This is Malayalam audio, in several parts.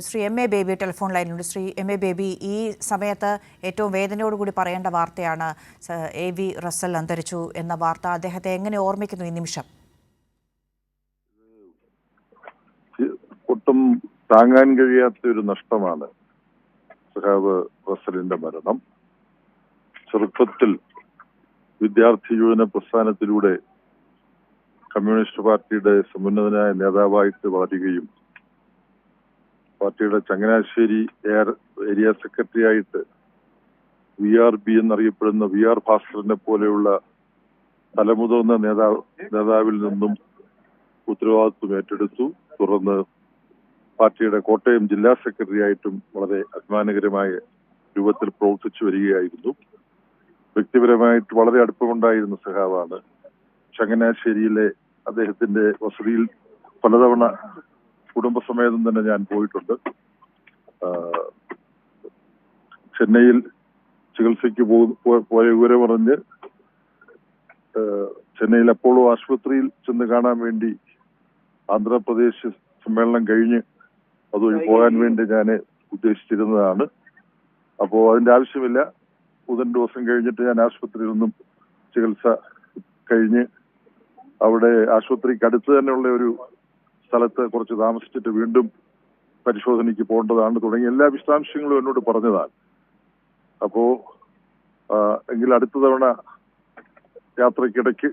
Shri M A Baby telephone ലൈനിലുണ്ട്. ശ്രീ എം എ ബേബി, ഈ സമയത്ത് ഏറ്റവും വേദനയോടുകൂടി പറയേണ്ട വാർത്തയാണ് AV റസ്സൽ അന്തരിച്ചു എന്ന വാർത്ത. അദ്ദേഹത്തെ എങ്ങനെ ഓർമ്മിക്കുന്നു ഈ നിമിഷം? ഒട്ടും താങ്ങാൻ കഴിയാത്ത ഒരു നഷ്ടമാണ് സഖാവ് റസ്സലിന്റെ മരണം. ചെറുപ്പത്തിൽ വിദ്യാർത്ഥി യുവജന പ്രസ്ഥാനത്തിലൂടെ കമ്മ്യൂണിസ്റ്റ് പാർട്ടിയുടെ സമുന്നതനായ നേതാവായിട്ട് വളരുകയും പാർട്ടിയുടെ ചങ്ങനാശ്ശേരി ഏരിയ സെക്രട്ടറി ആയിട്ട് VRB എന്നറിയപ്പെടുന്ന VR ഭാസ്കരനെ പോലെയുള്ള തലമുതിർന്ന നേതാവിൽ നിന്നും ഉത്തരവാദിത്വം ഏറ്റെടുത്തു. തുടർന്ന് പാർട്ടിയുടെ കോട്ടയം ജില്ലാ സെക്രട്ടറി ആയിട്ടും വളരെ അഭിമാനകരമായ രൂപത്തിൽ പ്രവർത്തിച്ചു വരികയായിരുന്നു. വ്യക്തിപരമായിട്ട് വളരെ അടുപ്പമുണ്ടായിരുന്ന സഖാവാണ്. ചങ്ങനാശ്ശേരിയിലെ അദ്ദേഹത്തിന്റെ വസതിയിൽ പലതവണ കുടുംബസമേതം തന്നെ ഞാൻ പോയിട്ടുണ്ട്. ചെന്നൈയിൽ ചികിത്സയ്ക്ക് പോയ വിവരമറിഞ്ഞ് ചെന്നൈയിൽ അപ്പോളോ ആശുപത്രിയിൽ ചെന്ന് കാണാൻ വേണ്ടി ആന്ധ്രാപ്രദേശ് സമ്മേളനം കഴിഞ്ഞ് അതുവഴി പോകാൻ വേണ്ടി ഞാൻ ഉദ്ദേശിച്ചിരുന്നതാണ്. അപ്പോൾ അതിന്റെ ആവശ്യമില്ല. ബുധൻ ദിവസം കഴിഞ്ഞിട്ട് ഞാൻ ആശുപത്രിയിൽ നിന്നും ചികിത്സ കഴിഞ്ഞ് അവിടെ ആശുപത്രിക്ക് അടുത്ത് തന്നെയുള്ള ഒരു സ്ഥലത്ത് കുറച്ച് താമസിച്ചിട്ട് വീണ്ടും പരിശോധനയ്ക്ക് പോകേണ്ടതാണ് തുടങ്ങിയ എല്ലാ വിശദാംശങ്ങളും എന്നോട് പറഞ്ഞതാണ്. അപ്പോ എങ്കിൽ അടുത്ത തവണ യാത്രയ്ക്കിടയ്ക്ക്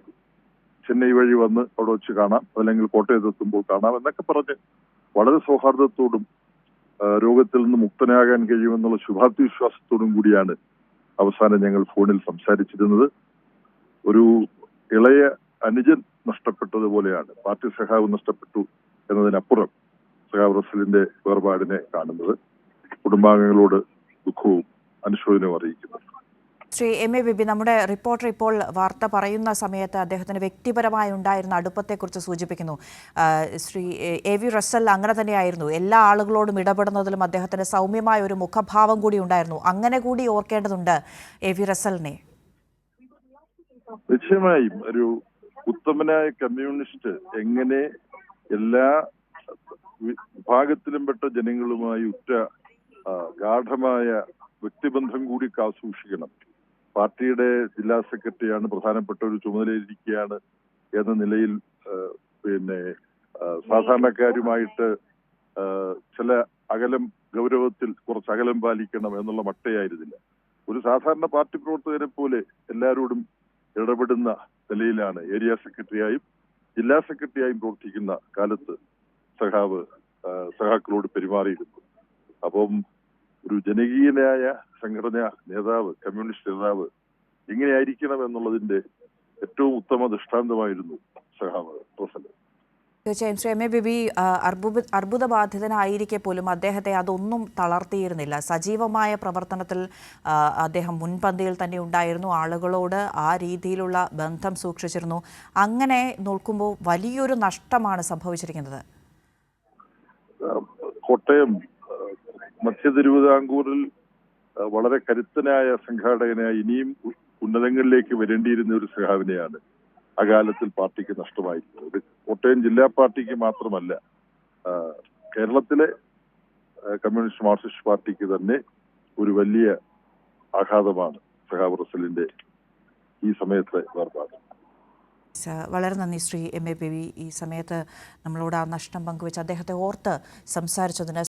ചെന്നൈ വഴി വന്ന് അവിടെ വെച്ച് കാണാം, അല്ലെങ്കിൽ കോട്ടയത്തെത്തുമ്പോൾ കാണാം എന്നൊക്കെ പറഞ്ഞ് വളരെ സൗഹാർദ്ദത്തോടും രോഗത്തിൽ നിന്ന് മുക്തനാകാൻ കഴിയുമെന്നുള്ള ശുഭാപ്തി വിശ്വാസത്തോടും കൂടിയാണ് അവസാനം ഞങ്ങൾ ഫോണിൽ സംസാരിച്ചിരുന്നത്. ഒരു ഇളയ അനുജൻ നഷ്ടപ്പെട്ടതുപോലെയാണ് പാർട്ടി സഖാവ് നഷ്ടപ്പെട്ടു എന്നതിനപ്പുറം സഖാവ് റസ്സലിന്റെ വേർപാടിനെ കാണുന്നത്. കുടുംബാംഗങ്ങളോട് ദുഃഖവും അനുശോചനവും അറിയിക്കുന്നു. ശ്രീ എം എ ബേബി, നമ്മുടെ റിപ്പോർട്ടർ ഇപ്പോൾ വാർത്ത പറയുന്ന സമയത്ത് അദ്ദേഹത്തിന് വ്യക്തിപരമായി ഉണ്ടായിരുന്ന അടുപ്പത്തെക്കുറിച്ച് സൂചിപ്പിക്കുന്നു. ശ്രീ AV റസ്സൽ അങ്ങനെ തന്നെയായിരുന്നു. എല്ലാ ആളുകളോടും ഇടപെടുന്നതിലും അദ്ദേഹത്തിന് സൗമ്യമായ ഒരു മുഖഭാവം കൂടി ഉണ്ടായിരുന്നു. അങ്ങനെ കൂടി ഓർക്കേണ്ടതുണ്ട് AV റസ്സലിനെ. നിശ്ചയമായും ഒരു ഉത്തമനായ കമ്മ്യൂണിസ്റ്റ് എങ്ങനെ എല്ലാ വിഭാഗത്തിലും പെട്ട ജനങ്ങളുമായി ഗാഢമായ വ്യക്തിബന്ധം കൂടി കാസൂക്ഷിക്കണം. പാർട്ടിയുടെ ജില്ലാ സെക്രട്ടറിയാണ്, പ്രധാനപ്പെട്ട ഒരു ചുമതലയിരിക്കുകയാണ് എന്ന നിലയിൽ സാധാരണക്കാരുമായിട്ട് ചില ഗൗരവത്തിൽ കുറച്ച് അകലം പാലിക്കണം എന്നുള്ള മട്ടയായിരുന്നില്ല. ഒരു സാധാരണ പാർട്ടി പ്രവർത്തകരെ പോലെ എല്ലാവരോടും ഇടപെടുന്ന നിലയിലാണ് ഏരിയ സെക്രട്ടറിയായും ജില്ലാ സെക്രട്ടറിയായും പ്രവർത്തിക്കുന്ന കാലത്ത് സഖാക്കളോട് പെരുമാറിയിരുന്നു. അപ്പം ഒരു ജനകീയനായ സംഘടനാ നേതാവ്, കമ്മ്യൂണിസ്റ്റ് നേതാവ് ഇങ്ങനെയായിരിക്കണം എന്നുള്ളതിന്റെ ഏറ്റവും ഉത്തമ ദൃഷ്ടാന്തമായിരുന്നു സഖാവ് റസ്സൽ. തീർച്ചയായും ശ്രീ എം എ ബേബി, അർബുദബാധിതനായിരിക്കെ പോലും അദ്ദേഹത്തെ അതൊന്നും തളർത്തിയിരുന്നില്ല. സജീവമായ പ്രവർത്തനത്തിൽ അദ്ദേഹം മുൻപന്തിയിൽ തന്നെ ഉണ്ടായിരുന്നു. ആളുകളോട് ആ രീതിയിലുള്ള ബന്ധം സൂക്ഷിച്ചിരുന്നു. അങ്ങനെ നോക്കുമ്പോൾ വലിയൊരു നഷ്ടമാണ് സംഭവിച്ചിരിക്കുന്നത്. കോട്ടയം മധ്യ തിരുവിതാംകൂറിൽ വളരെ കരുത്തനായ സംഘാടകനായി ഇനിയും ഉന്നതങ്ങളിലേക്ക് വരേണ്ടിയിരുന്ന ഒരു സഖാവിനെയാണ് അകാലത്തിൽ പാർട്ടിക്ക് നഷ്ടമായിരിക്കുന്നത്. കോട്ടയം ജില്ലാ പാർട്ടിക്ക് മാത്രമല്ല, കേരളത്തിലെ കമ്മ്യൂണിസ്റ്റ് മാർക്സിസ്റ്റ് പാർട്ടിക്ക് തന്നെ ഒരു വലിയ ആഘാതമാണ് സഖാവ് റസ്സലിന്റെ ഈ സമയത്തെ വേർപാട്. വളരെ നന്ദി ശ്രീ എം എ ബേബി, ഈ സമയത്ത് നമ്മളോട് ആ നഷ്ടം പങ്കുവെച്ച് അദ്ദേഹത്തെ ഓർത്ത് സംസാരിച്ചതിന്.